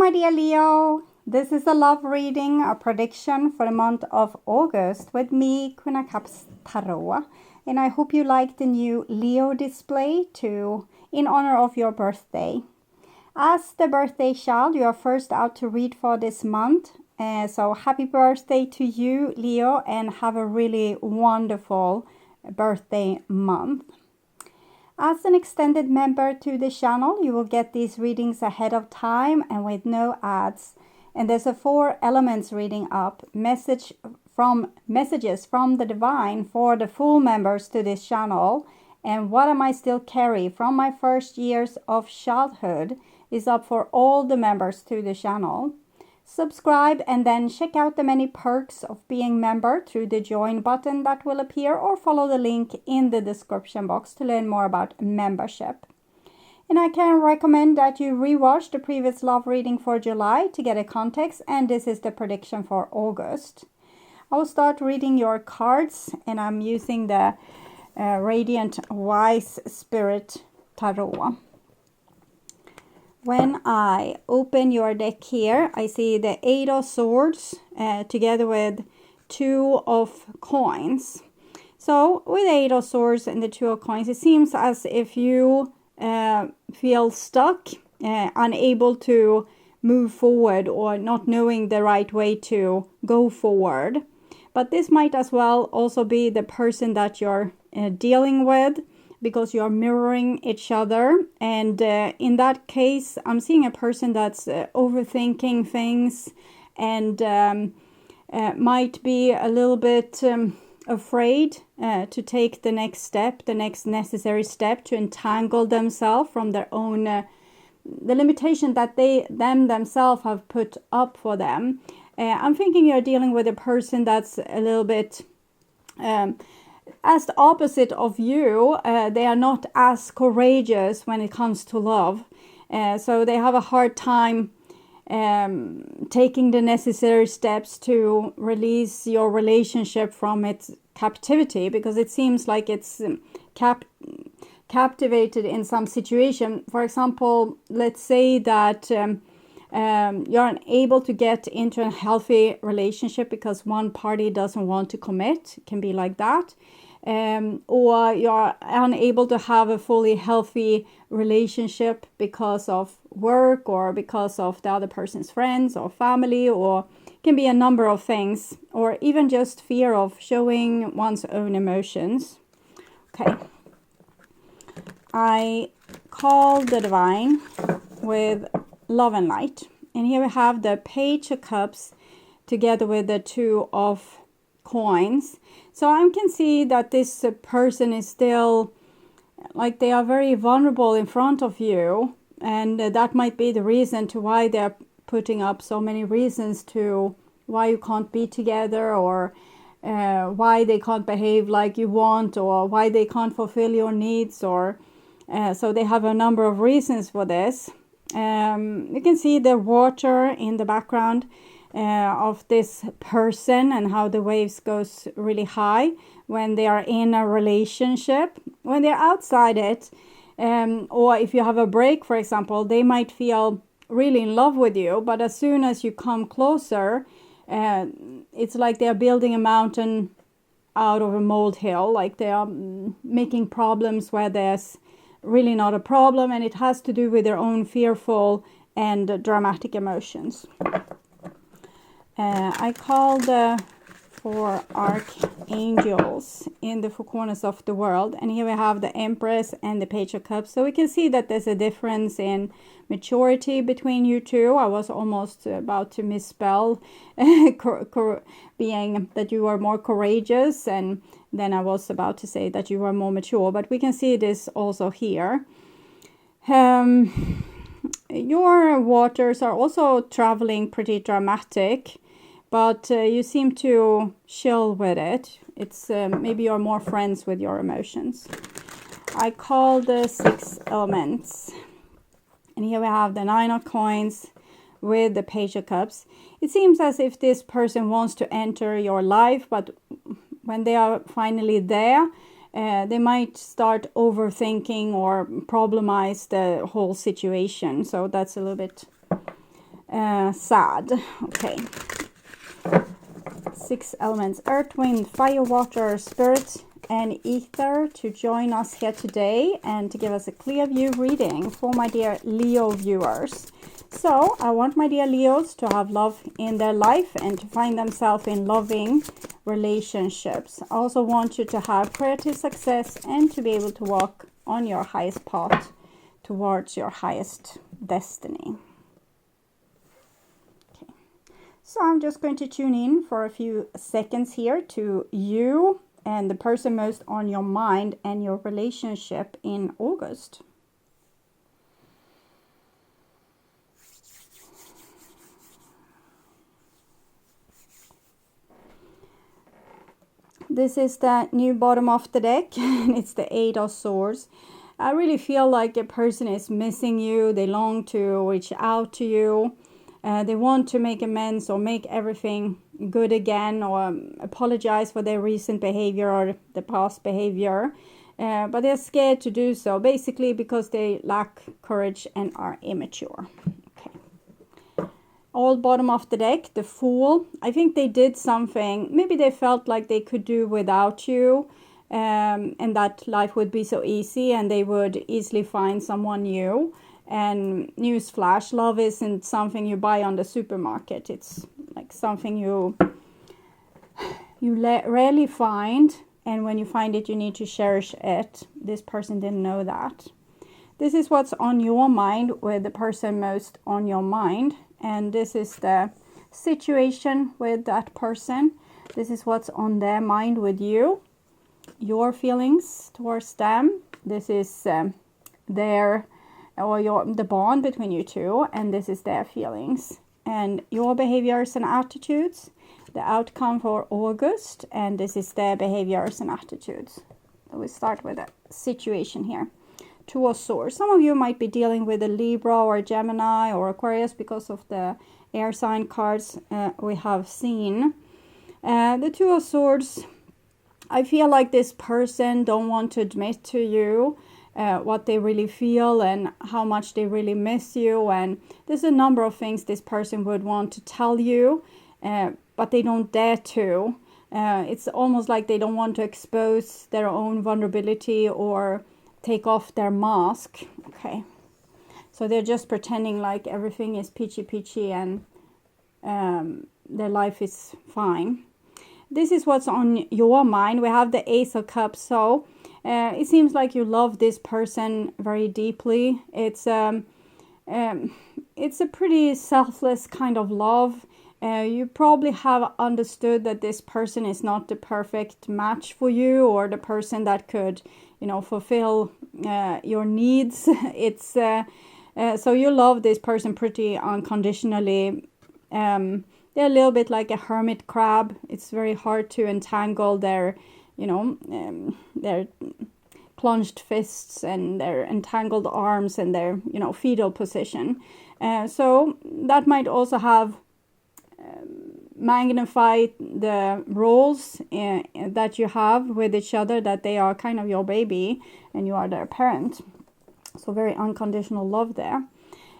my dear Leo. This is a love reading, a prediction for the month of August with me, Queen of Cups Tarot. And I hope you like the new Leo display too, in honor of your birthday. As the birthday child, you are first out to read for this month. So happy birthday to you, Leo, and have a really wonderful birthday month. As an extended member to the channel, you will get these readings ahead of time and with no ads. And there's a 4 elements reading up, messages from the divine for the full members to this channel. And what am I still carry from my first years of childhood is up for all the members to the channel. Subscribe and then check out the many perks of being member through the join button that will appear, or follow the link in the description box to learn more about membership. And I can recommend that you rewatch the previous love reading for July to get a context, and this is the prediction for August. I will start reading your cards, and I'm using the Radiant Wise Spirit Tarot. When I open your deck here, I see the 8 of Swords together with 2 of Coins. So with 8 of Swords and the 2 of Coins, it seems as if you feel stuck, unable to move forward, or not knowing the right way to go forward. But this might as well also be the person that you're dealing with, because you're mirroring each other. And in that case, I'm seeing a person that's overthinking things and might be a little bit afraid to take the next step, the next necessary step to entangle themselves from their own, the limitation that they themselves have put up for them. I'm thinking you're dealing with a person that's a little bit as the opposite of you. They are not as courageous when it comes to love. So they have a hard time taking the necessary steps to release your relationship from its captivity, because it seems like it's captivated in some situation. For example, let's say that you're unable to get into a healthy relationship because one party doesn't want to commit. It can be like that. Or you're unable to have a fully healthy relationship because of work, or because of the other person's friends or family, or it can be a number of things, or even just fear of showing one's own emotions. Okay. I call the divine with love and light. And here we have the Page of Cups together with the 2 of Coins. So I can see that this person is still, like, they are very vulnerable in front of you. And that might be the reason to why they're putting up so many reasons to why you can't be together, or why they can't behave like you want, or why they can't fulfill your needs, or so they have a number of reasons for this. You can see the water in the background of this person, and how the waves goes really high when they are in a relationship. When they're outside it, or if you have a break, for example, they might feel really in love with you, but as soon as you come closer, it's like they're building a mountain out of a molehill, like they are making problems where there's really not a problem, and it has to do with their own fearful and dramatic emotions. I call the 4 archangels in the 4 corners of the world, and here we have the Empress and the Page of Cups. So we can see that there's a difference in maturity between you two. I was almost about to misspell being that you are more courageous, and then I was about to say that you are more mature, but we can see this also here. Your waters are also traveling pretty dramatic, but you seem to chill with it. It's maybe you're more friends with your emotions. I call the 6 elements. And here we have the 9 of Coins with the Page of Cups. It seems as if this person wants to enter your life, but when they are finally there, they might start overthinking or problemize the whole situation. So that's a little bit sad. Okay. 6 elements: earth, wind, fire, water, spirit, and ether to join us here today and to give us a clear view reading for my dear Leo viewers. So I want my dear Leos to have love in their life and to find themselves in loving relationships. I also want you to have creative success and to be able to walk on your highest path towards your highest destiny. Okay. So I'm just going to tune in for a few seconds here to you and the person most on your mind and your relationship in August. This is the new bottom of the deck, and it's the 8 of Swords. I really feel like a person is missing you. They long to reach out to you. They want to make amends or make everything good again, or apologize for their recent behavior or the past behavior. But they're scared to do so, basically because they lack courage and are immature. All bottom of the deck, the Fool. I think they did something. Maybe they felt like they could do without you, and that life would be so easy and they would easily find someone new. And newsflash, love isn't something you buy on the supermarket. It's like something you rarely find, and when you find it, you need to cherish it. This person didn't know that. This is what's on your mind with the person most on your mind. And this is the situation with that person. This is what's on their mind with you. Your feelings towards them. This is the bond between you two. And this is their feelings. And your behaviors and attitudes. The outcome for August. And this is their behaviors and attitudes. So we start with a situation here. 2 of Swords. Some of you might be dealing with a Libra or a Gemini or Aquarius because of the air sign cards we have seen. The 2 of Swords, I feel like this person don't want to admit to you what they really feel and how much they really miss you. And there's a number of things this person would want to tell you, but they don't dare to. It's almost like they don't want to expose their own vulnerability or take off their mask. Okay, so they're just pretending like everything is peachy and their life is fine. This is what's on your mind. We have the Ace of Cups. So it seems like you love this person very deeply. It's a pretty selfless kind of love. You probably have understood that this person is not the perfect match for you, or the person that could, fulfill your needs. It's so you love this person pretty unconditionally. They're a little bit like a hermit crab. It's very hard to entangle their clenched fists and their entangled arms and their fetal position. So that might also have magnify the roles that you have with each other, that they are kind of your baby and you are their parent. So very unconditional love there.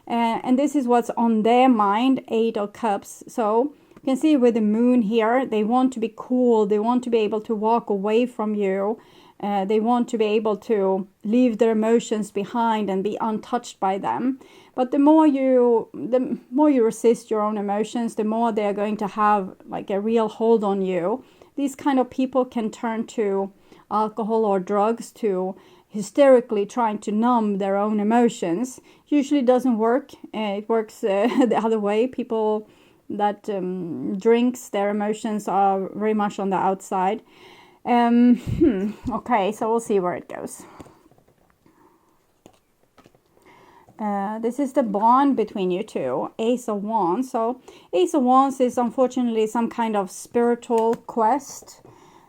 And this is what's on their mind, 8 of Cups. So you can see with the moon here, they want to be cool. They want to be able to walk away from you. They want to be able to leave their emotions behind and be untouched by them. But the more you resist your own emotions, the more they're going to have like a real hold on you. These kind of people can turn to alcohol or drugs to hysterically trying to numb their own emotions. Usually doesn't work. It works the other way. People that drinks, their emotions are very much on the outside. Okay, so we'll see where it goes. This is the bond between you two, Ace of Wands. So Ace of Wands is unfortunately some kind of spiritual quest.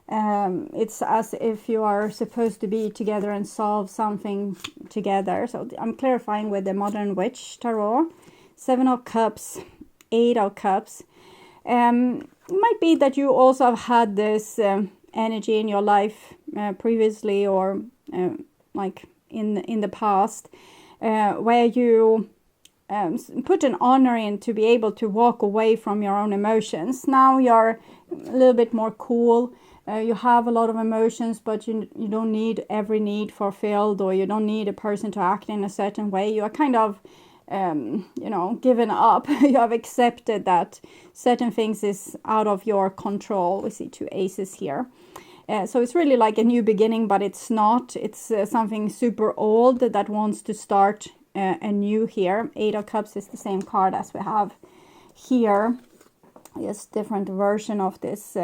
It's as if you are supposed to be together and solve something together. So I'm clarifying with the Modern Witch Tarot. 7 of Cups, 8 of Cups. It might be that you also have had this energy in your life previously, or like in the past, where you put an honor in to be able to walk away from your own emotions. Now you're a little bit more cool. You have a lot of emotions, but you don't need every need fulfilled, or you don't need a person to act in a certain way. You are kind of, given up. You have accepted that certain things is out of your control. We see 2 aces here. So it's really like a new beginning, but it's not. It's something super old that wants to start anew here. 8 of Cups is the same card as we have here. Just different version of this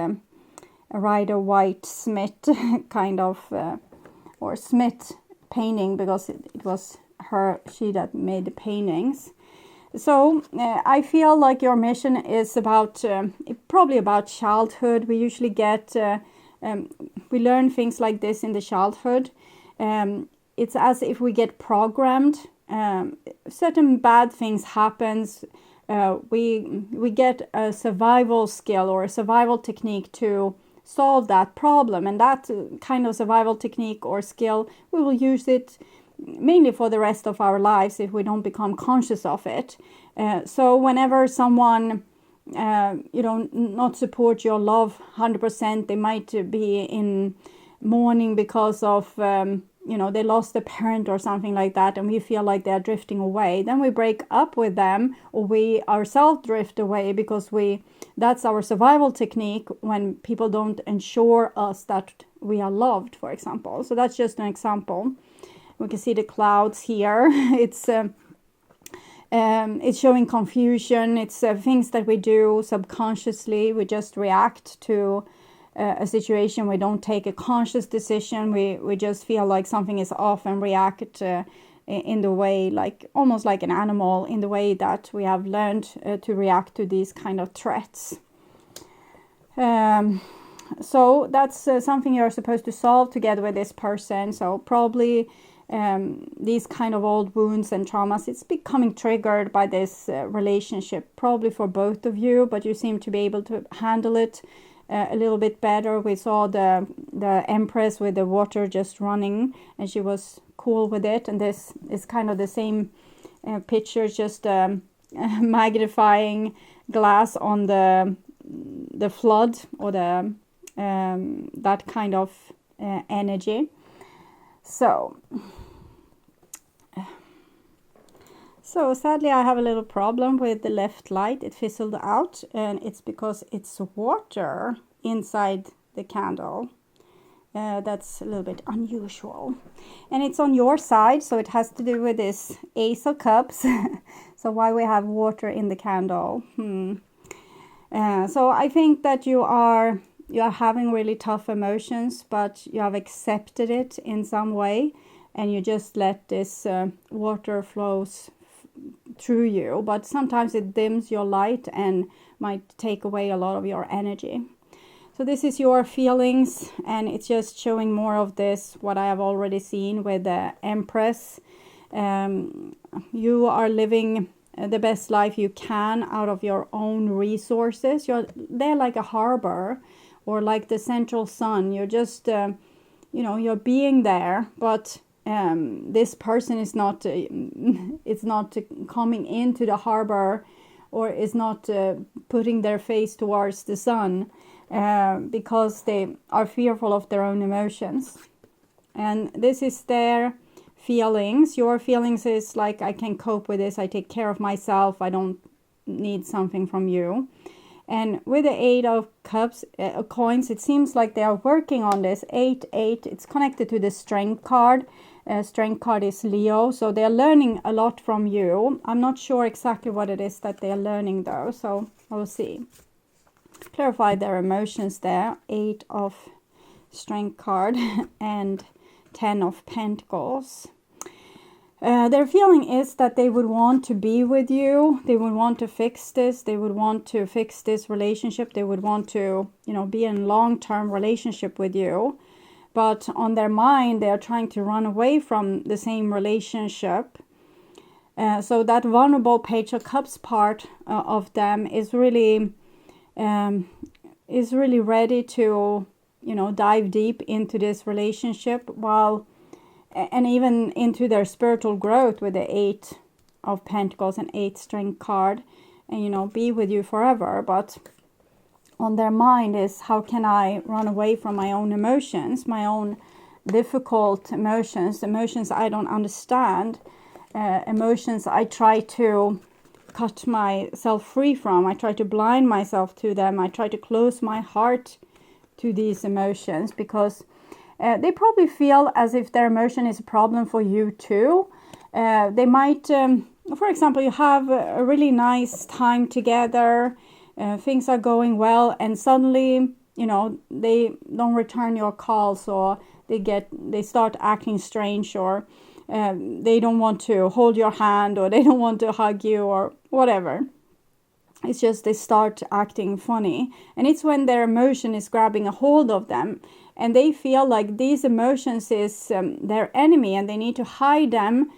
Rider-Waite Smith kind of, or Smith painting, because it was she that made the paintings. So I feel like your mission is about, probably about childhood. We usually get, we learn things like this in the childhood. It's as if we get programmed. Certain bad things happens. We get a survival skill or a survival technique to solve that problem, and that kind of survival technique or skill, we will use it mainly for the rest of our lives if we don't become conscious of it. So whenever someone not support your love 100%, they might be in mourning because of they lost a parent or something like that, and we feel like they're drifting away. Then we break up with them, or we ourselves drift away, because that's our survival technique when people don't ensure us that we are loved, for example. So that's just an example. We can see the clouds here. It's showing confusion. It's things that we do subconsciously. We just react to a situation. We don't take a conscious decision. We just feel like something is off and react in the way, like almost like an animal, in the way that we have learned to react to these kind of threats. So that's something you're supposed to solve together with this person. So probably these kind of old wounds and traumas, it's becoming triggered by this relationship, probably for both of you, but you seem to be able to handle it a little bit better. We saw the Empress with the water just running, and she was cool with it. And this is kind of the same picture, just magnifying glass on the flood, or the that kind of energy. So sadly I have a little problem with the left light. It fizzled out, and it's because it's water inside the candle. That's a little bit unusual, and it's on your side, so it has to do with this Ace of Cups. So why we have water in the candle? So I think that you are having really tough emotions, but you have accepted it in some way, and you just let this water flows through you. But sometimes it dims your light and might take away a lot of your energy. So this is your feelings, and it's just showing more of this, what I have already seen with the Empress. You are living the best life you can out of your own resources. You're there like a harbor, or like the central sun. You're just, you're being there, but this person is not, it's not coming into the harbor, or is not putting their face towards the sun, because they are fearful of their own emotions. And this is their feelings. Your feelings is like, I can cope with this, I take care of myself, I don't need something from you. And with the 8 of Cups, coins, it seems like they are working on this. 8, it's connected to the Strength card. Strength card is Leo, so they are learning a lot from you. I'm not sure exactly what it is that they are learning though, so we'll see. Clarify their emotions there. 8 of Strength card and 10 of Pentacles. Their feeling is that they would want to be with you. They would want to fix this. They would want to fix this relationship. They would want to, be in a long-term relationship with you. But on their mind, they are trying to run away from the same relationship. So that vulnerable Page of Cups part of them is really ready to, dive deep into this relationship, and even into their spiritual growth with the 8 of Pentacles and 8th Strength card, and, you know, be with you forever. But on their mind is, how can I run away from my own emotions, my own difficult emotions, emotions I don't understand, emotions I try to cut myself free from. I try to blind myself to them. I try to close my heart to these emotions, because they probably feel as if their emotion is a problem for you too. They might, for example, you have a really nice time together, things are going well, and suddenly, you know, they don't return your calls, or they start acting strange, or they don't want to hold your hand, or they don't want to hug you, or whatever. It's just they start acting funny, and it's when their emotion is grabbing a hold of them, and they feel like these emotions is their enemy, and they need to hide them,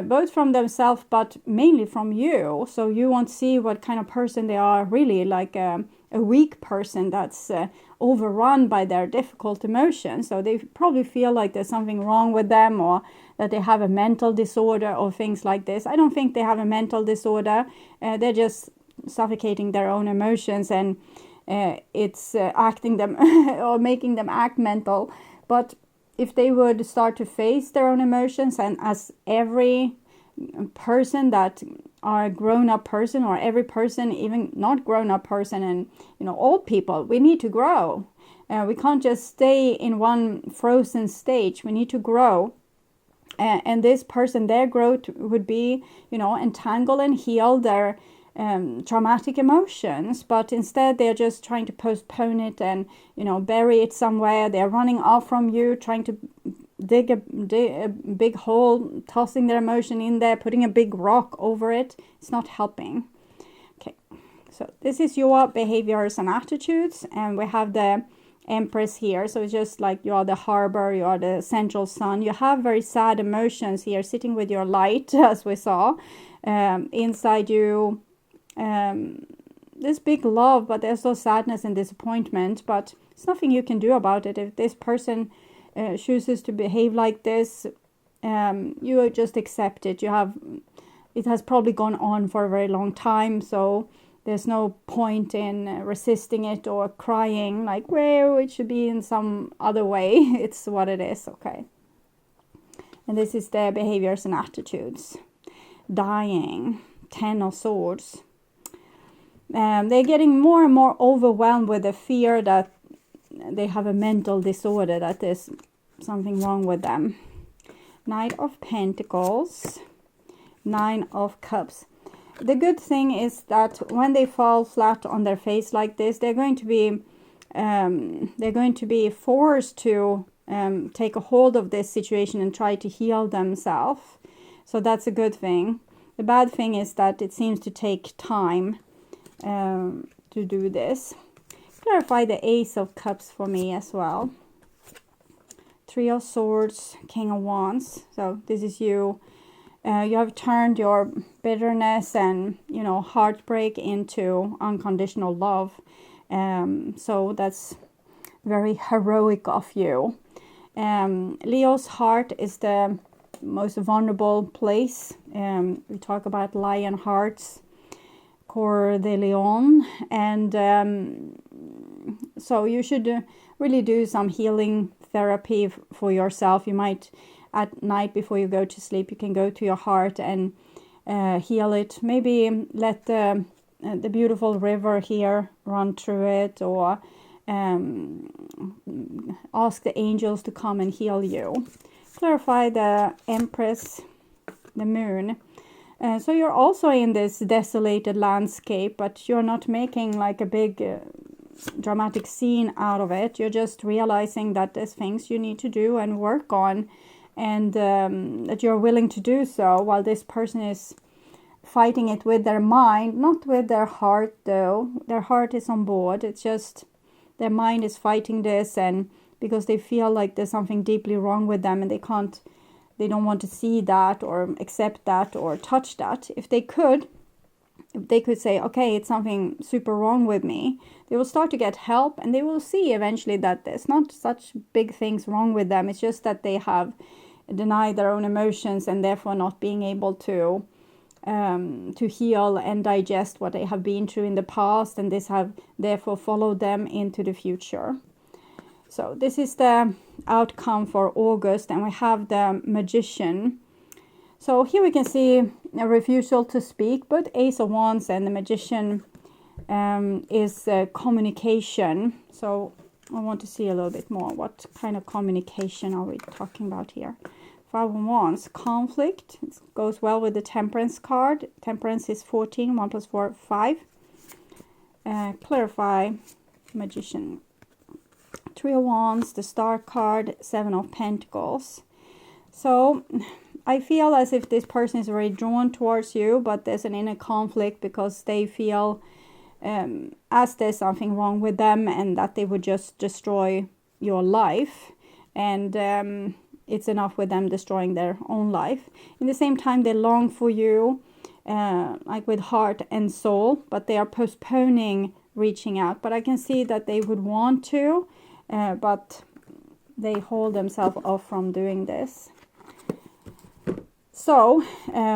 both from themselves but mainly from you, so you won't see what kind of person they are really, like a weak person that's overrun by their difficult emotions. So they probably feel like there's something wrong with them, or that they have a mental disorder or things like this. I don't think they have a mental disorder. They're just suffocating their own emotions, and it's acting them or making them act mental. But if they would start to face their own emotions, and as every person that are a grown-up person, or every person, even not grown-up person, and, you know, old people, we need to grow. We can't just stay in one frozen stage. We need to grow. And this person, their growth would be, you know, entangle and heal their traumatic emotions, but instead they're just trying to postpone it and, you know, bury it somewhere. They're running off from you, trying to dig a big hole, tossing their emotion in there, putting a big rock over it. It's not helping. Okay, so this is your behaviors and attitudes, and we have the Empress here. So it's just like you are the harbor, you are the central sun. You have very sad emotions here, sitting with your light, as we saw. Inside you, this big love, but there's also sadness and disappointment, but there's nothing you can do about it. If this person chooses to behave like this, you just accept it. It has probably gone on for a very long time, so there's no point in resisting it or crying like, well, it should be in some other way. It's what it is, okay? And this is their behaviors and attitudes. Dying, 10 of Swords. They're getting more and more overwhelmed with the fear that they have a mental disorder, that there's something wrong with them. Knight of Pentacles, 9 of Cups. The good thing is that when they fall flat on their face like this, they're going to be forced to take a hold of this situation and try to heal themselves. So that's a good thing. The bad thing is that it seems to take time to do this. Clarify the Ace of Cups for me as well. 3 of Swords, King of Wands. So this is you. You have turned your bitterness and, you know, heartbreak into unconditional love. So that's very heroic of you. Leo's heart is the most vulnerable place. We talk about lion hearts, Cœur de Lion, and so you should really do some healing therapy for yourself. You might, at night before you go to sleep, you can go to your heart and heal it. Maybe let the beautiful river here run through it, or ask the angels to come and heal you. Clarify the Empress, the Moon. So you're also in this desolated landscape, but you're not making like a big dramatic scene out of it. You're just realizing that there's things you need to do and work on, and that you're willing to do so, while this person is fighting it with their mind, not with their heart though. Their heart is on board. It's just their mind is fighting this, and because they feel like there's something deeply wrong with them, and they don't want to see that or accept that or touch that. If they could say, okay, it's something super wrong with me, they will start to get help, and they will see eventually that there's not such big things wrong with them. It's just that they have denied their own emotions, and therefore not being able to to heal and digest what they have been through in the past, and this have therefore followed them into the future. So this is the outcome for August, and we have the Magician. So here we can see a refusal to speak, but Ace of Wands and the Magician is communication. So I want to see a little bit more. What kind of communication are we talking about here? Five of Wands, conflict. It goes well with the Temperance card. Temperance is 14, 1 plus 4, 5. Clarify, Magician. Three of Wands, the Star card, 7 of Pentacles. So I feel as if this person is very drawn towards you, but there's an inner conflict because they feel as there's something wrong with them and that they would just destroy your life. And it's enough with them destroying their own life. In the same time, they long for you, like with heart and soul, but they are postponing reaching out. But I can see that they would want to, but they hold themselves off from doing this. So,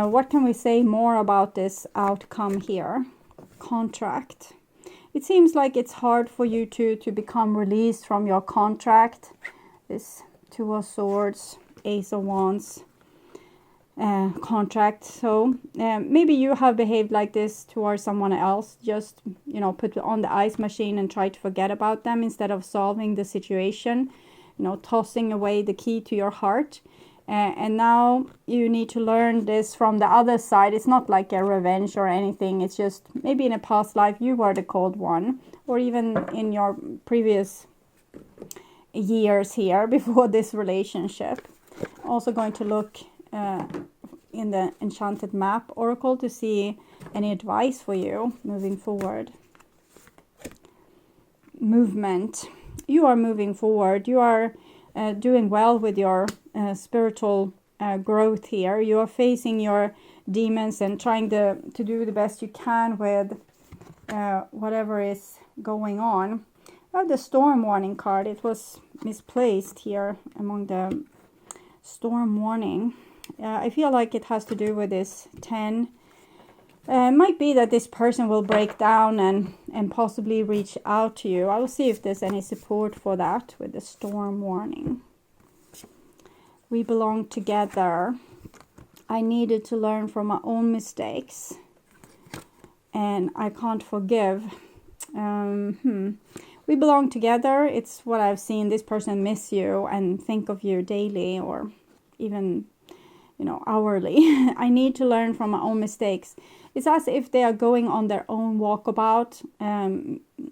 what can we say more about this outcome here? Contract. It seems like it's hard for you to become released from your contract. This Two of Swords, Ace of Wands contract. So maybe you have behaved like this towards someone else. Just, you know, put on the ice machine and try to forget about them instead of solving the situation. You know, tossing away the key to your heart. And now you need to learn this from the other side. It's not like a revenge or anything. It's just maybe in a past life you were the cold one, or even in your previous years here before this relationship. Also going to look in the Enchanted Map Oracle to see any advice for you moving forward. Movement. You are moving forward. You are doing well with your spiritual growth here. You are facing your demons and trying to do the best you can with whatever is going on. I have the Storm Warning card. It was misplaced here among the Storm Warning. I feel like it has to do with this 10. It might be that this person will break down and possibly reach out to you. I will see if there's any support for that with the Storm Warning. We belong together. I needed to learn from my own mistakes. And I can't forgive. We belong together. It's what I've seen. This person miss you and think of you daily or even, you know, hourly. I need to learn from my own mistakes. It's as if they are going on their own walkabout,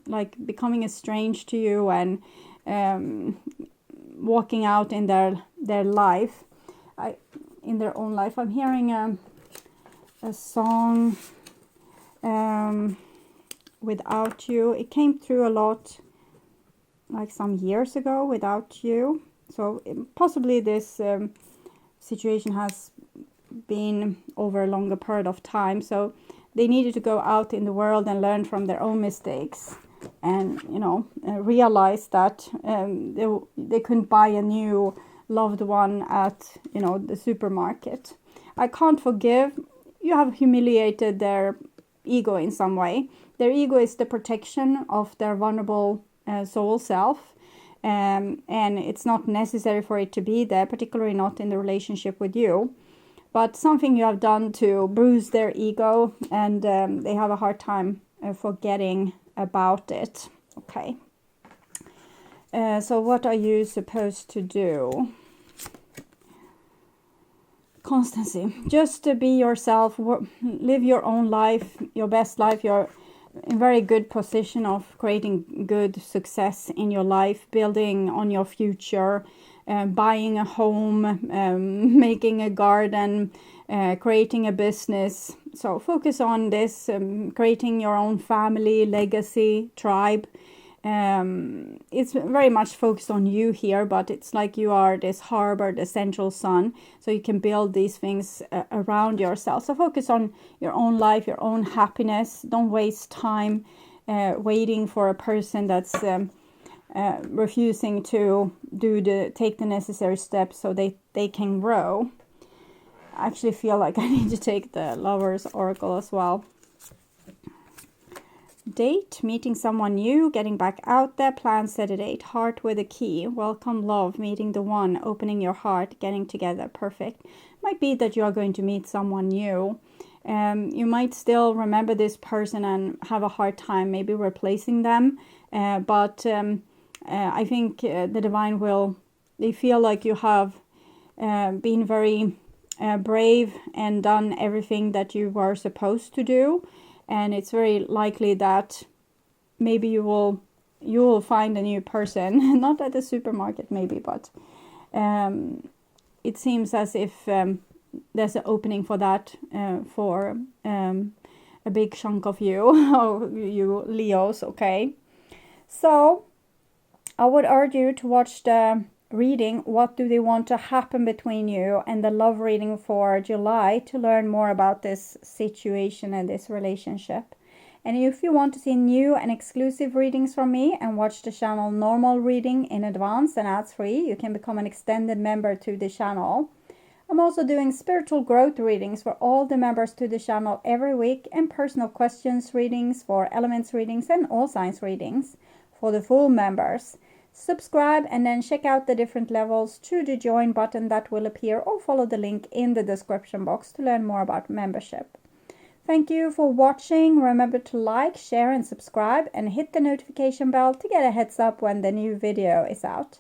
like becoming estranged to you and walking out in their life, in their own life. I'm hearing a song, Without You. It came through a lot like some years ago, Without You. So possibly this situation has been over a longer period of time. So they needed to go out in the world and learn from their own mistakes and, you know, realize that they couldn't buy a new loved one at, you know, the supermarket. I can't forgive. You have humiliated their ego in some way. Their ego is the protection of their vulnerable soul self. And it's not necessary for it to be there, particularly not in the relationship with you. But something you have done to bruise their ego, and they have a hard time forgetting about it. Okay. So what are you supposed to do? Constancy. Just to be yourself, live your own life, your best life. You're in very good position of creating good success in your life, building on your future, buying a home, making a garden, creating a business. So focus on this, creating your own family, legacy, tribe. It's very much focused on you here, but it's like you are this harbor, the central sun, so you can build these things around yourself. So focus on your own life, your own happiness. Don't waste time waiting for a person that's refusing to take the necessary steps so they can grow. I actually feel like I need to take the Lovers Oracle as well. Date, meeting someone new, getting back out there, plan, set a date, heart with a key, welcome love, meeting the one, opening your heart, getting together, perfect. Might be that you are going to meet someone new. You might still remember this person and have a hard time maybe replacing them, but I think the divine will, they feel like you have been very brave and done everything that you were supposed to do. And it's very likely that maybe you will find a new person, not at the supermarket maybe, but it seems as if there's an opening for that for a big chunk of you, you Leos, okay? So I would urge you to watch the reading, what do they want to happen between you, and the love reading for July to learn more about this situation and this relationship. And if you want to see new and exclusive readings from me and watch the channel normal reading in advance and ads free, you can become an extended member to the channel. I'm also doing spiritual growth readings for all the members to the channel every week, and personal questions readings for elements readings and all signs readings for the full members. Subscribe and then check out the different levels to the join button that will appear, or follow the link in the description box to learn more about membership. Thank you for watching. Remember to like, share and subscribe, and hit the notification bell to get a heads up when the new video is out.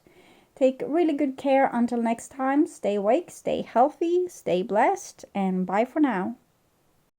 Take really good care until next time. Stay awake, stay healthy, stay blessed, and bye for now.